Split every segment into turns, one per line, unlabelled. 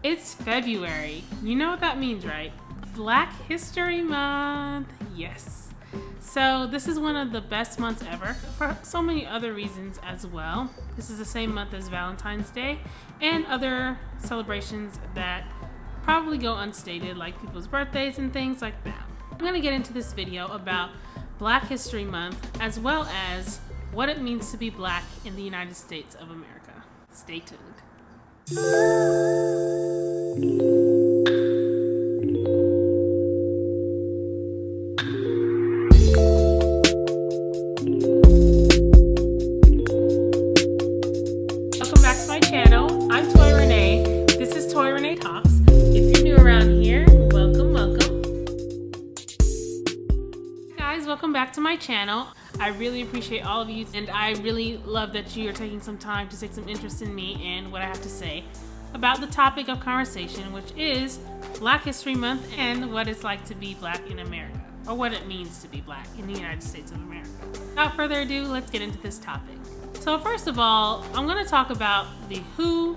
It's February. You know what that means, right? Black History Month. Yes. So this is one of the best months ever for so many other reasons as well. This is the same month as Valentine's Day and other celebrations that probably go unstated, like people's birthdays and things like that. I'm going to get into this video about Black History Month as well as what it means to be black in the United States of America. Stay tuned. Welcome back to my channel. I'm ToyaRenee. This is ToyaRenee Talks. If you're new around here, welcome. Guys, welcome back to my channel. I really appreciate all of you, and I really love that you are taking some time to take some interest in me and what I have to say about the topic of conversation, which is Black History Month and what it's like to be black in America, or what it means to be black in the United States of America. Without further ado, let's get into this topic. So first of all, I'm going to talk about the who,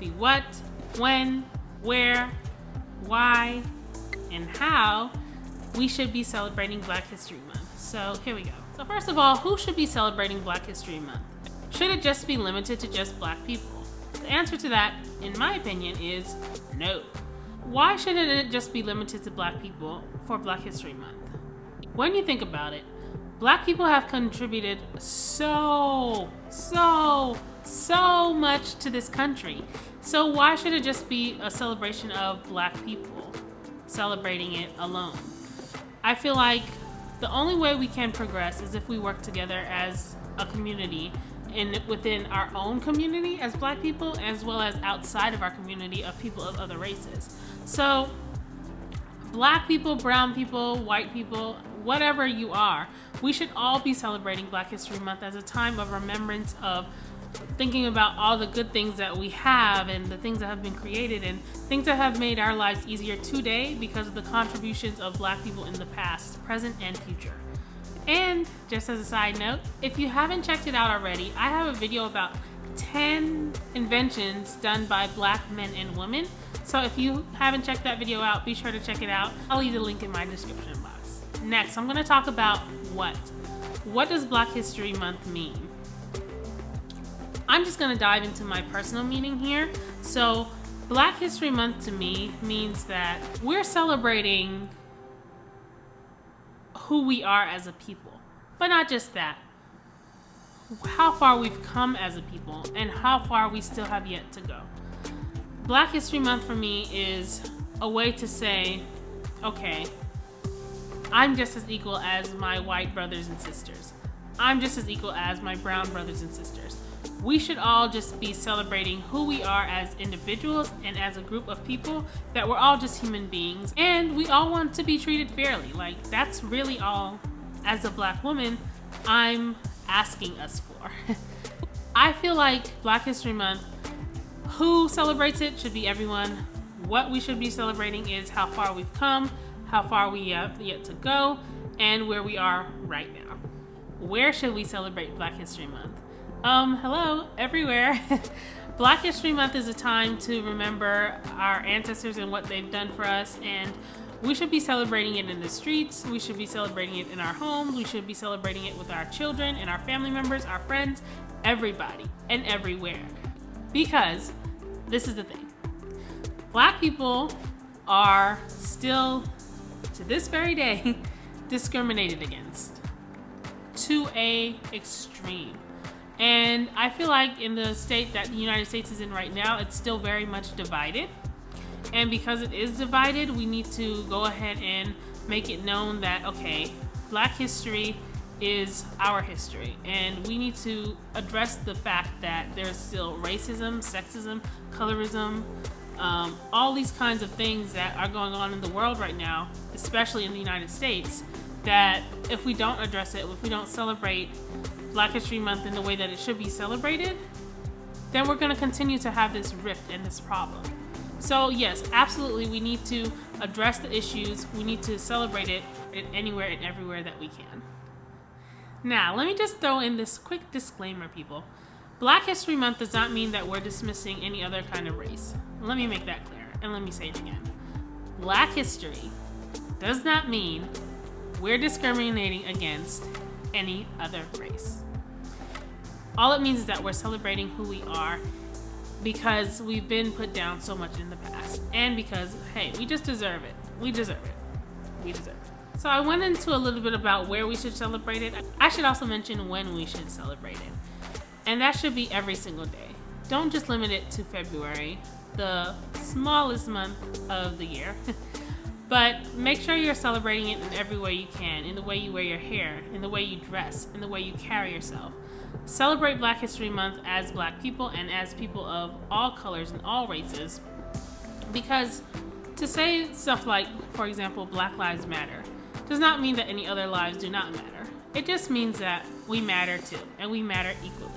the what, when, where, why, and how we should be celebrating Black History Month. So here we go. So first of all, who should be celebrating Black History Month? Should it just be limited to just black people? The answer to that, in my opinion, is no. Why shouldn't it just be limited to black people for Black History Month? When you think about it, black people have contributed so much to this country. So why should it just be a celebration of black people celebrating it alone? I feel like the only way we can progress is if we work together as a community and within our own community as black people, as well as outside of our community of people of other races. So black people, brown people, white people, whatever you are, we should all be celebrating Black History Month as a time of remembrance, of thinking about all the good things that we have and the things that have been created and things that have made our lives easier today because of the contributions of black people in the past, present, and future. And just as a side note, if you haven't checked it out already, I have a video about 10 inventions done by black men and women. So if you haven't checked that video out, be sure to check it out. I'll leave the link in my description box. Next, I'm going to talk about what. What does Black History Month mean? I'm just going to dive into my personal meaning here. So Black History Month to me means that we're celebrating who we are as a people, but not just that, how far we've come as a people and how far we still have yet to go. Black History Month for me is a way to say, okay, I'm just as equal as my white brothers and sisters. I'm just as equal as my brown brothers and sisters. We should all just be celebrating who we are as individuals and as a group of people, that we're all just human beings and we all want to be treated fairly. Like, that's really all, as a black woman, I'm asking us for. I feel like Black History Month, who celebrates it should be everyone. What we should be celebrating is how far we've come, how far we have yet to go, and where we are right now. Where should we celebrate Black History Month? Hello, everywhere. Black History Month is a time to remember our ancestors and what they've done for us, and we should be celebrating it in the streets. We should be celebrating it in our homes. We should be celebrating it with our children and our family members, our friends, everybody and everywhere. Because this is the thing. Black people are still, to this very day, discriminated against to an extreme. And I feel like in the state that the United States is in right now, it's still very much divided. And because it is divided, we need to go ahead and make it known that, okay, Black history is our history. And we need to address the fact that there's still racism, sexism, colorism, all these kinds of things that are going on in the world right now, especially in the United States, that if we don't address it, if we don't celebrate Black History Month in the way that it should be celebrated, then we're going to continue to have this rift and this problem. So yes, absolutely, we need to address the issues. We need to celebrate it anywhere and everywhere that we can. Now, let me just throw in this quick disclaimer, people. Black History Month does not mean that we're dismissing any other kind of race. Let me make that clear, and let me say it again. Black history does not mean we're discriminating against any other race. All it means is that we're celebrating who we are because we've been put down so much in the past, and because, hey, we just deserve it. We deserve it. We deserve it. So I went into a little bit about where we should celebrate it. I should also mention when we should celebrate it. And that should be every single day. Don't just limit it to February, the smallest month of the year. But make sure you're celebrating it in every way you can, in the way you wear your hair, in the way you dress, in the way you carry yourself. Celebrate Black History Month as Black people and as people of all colors and all races. Because to say stuff like, for example, Black Lives Matter, does not mean that any other lives do not matter. It just means that we matter too, and we matter equally.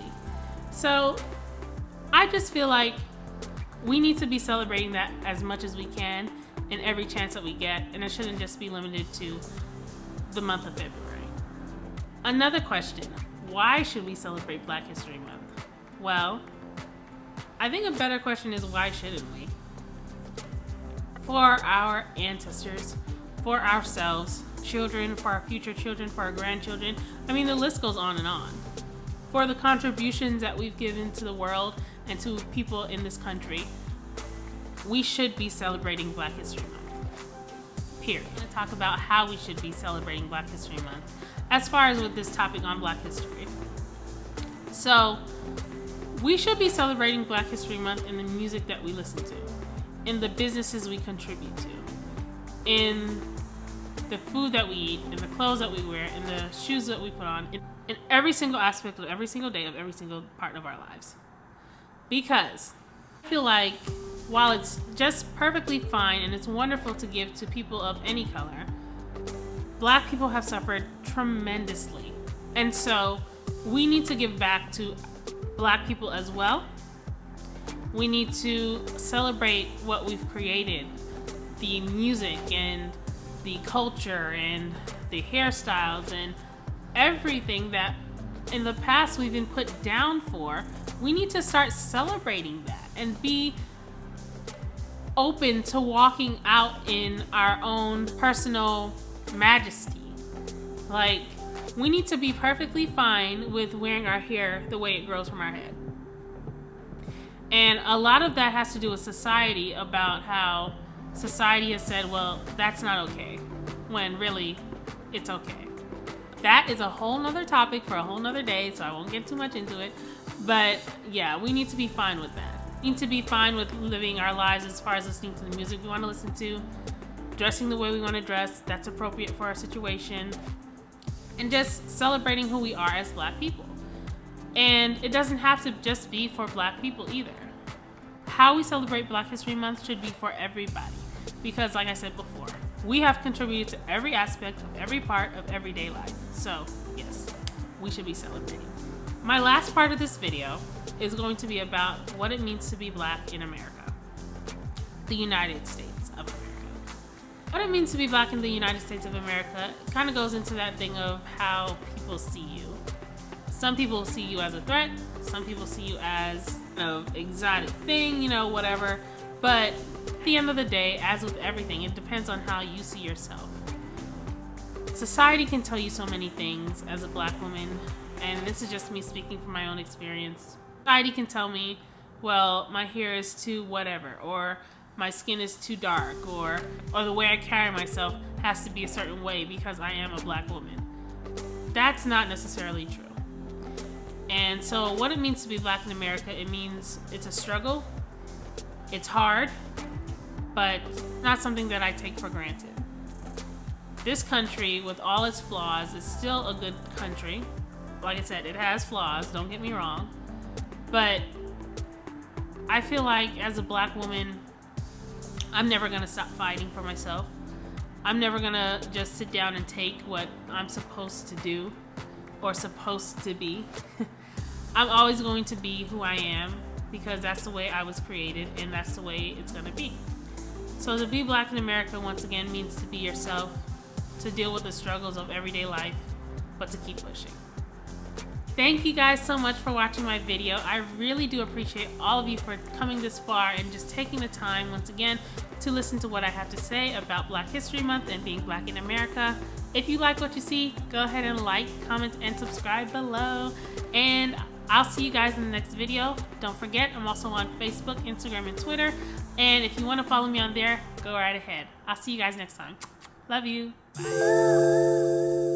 So I just feel like we need to be celebrating that as much as we can in every chance that we get, and it shouldn't just be limited to the month of February. Another question, why should we celebrate Black History Month? Well, I think a better question is, why shouldn't we? For our ancestors, for ourselves, children, for our future children, for our grandchildren. I mean, the list goes on and on. For the contributions that we've given to the world and to people in this country, we should be celebrating Black History Month. Period. I'm going to talk about how we should be celebrating Black History Month as far as with this topic on Black history. So, we should be celebrating Black History Month in the music that we listen to, in the businesses we contribute to, in the food that we eat, in the clothes that we wear, in the shoes that we put on, in every single aspect of every single day of every single part of our lives. Because I feel like while it's just perfectly fine and it's wonderful to give to people of any color, Black people have suffered tremendously. And so we need to give back to Black people as well. We need to celebrate what we've created, the music and the culture and the hairstyles and everything that in the past we've been put down for. We need to start celebrating that and be open to walking out in our own personal majesty. Like, we need to be perfectly fine with wearing our hair the way it grows from our head. And a lot of that has to do with society, about how society has said, well, that's not okay, when really it's okay. That is a whole nother topic for a whole nother day, so I won't get too much into it. But yeah, we need to be fine with that. We need to be fine with living our lives as far as listening to the music we want to listen to, dressing the way we want to dress, that's appropriate for our situation, and just celebrating who we are as Black people. And it doesn't have to just be for Black people either. How we celebrate Black History Month should be for everybody. Because like I said before, we have contributed to every aspect of every part of everyday life. So yes, we should be celebrating. My last part of this video is going to be about what it means to be Black in America. The United States of America. What it means to be Black in the United States of America kind of goes into that thing of how people see you. Some people see you as a threat. Some people see you as an exotic thing, whatever. But at the end of the day, as with everything, it depends on how you see yourself. Society can tell you so many things as a Black woman, and this is just me speaking from my own experience. Society can tell me, well, my hair is too whatever, or my skin is too dark, or the way I carry myself has to be a certain way because I am a Black woman. That's not necessarily true. And so what it means to be Black in America, it means it's a struggle, it's hard, but not something that I take for granted. This country, with all its flaws, is still a good country. Like I said, it has flaws, don't get me wrong. But I feel like as a Black woman, I'm never gonna stop fighting for myself. I'm never gonna just sit down and take what I'm supposed to do or supposed to be. I'm always going to be who I am because that's the way I was created and that's the way it's gonna be. So to be Black in America, once again, means to be yourself, to deal with the struggles of everyday life, but to keep pushing. Thank you guys so much for watching my video. I really do appreciate all of you for coming this far and just taking the time once again to listen to what I have to say about Black History Month and being Black in America. If you like what you see, go ahead and like, comment, and subscribe below. And I'll see you guys in the next video. Don't forget, I'm also on Facebook, Instagram, and Twitter. And if you want to follow me on there, go right ahead. I'll see you guys next time. Love you. Bye.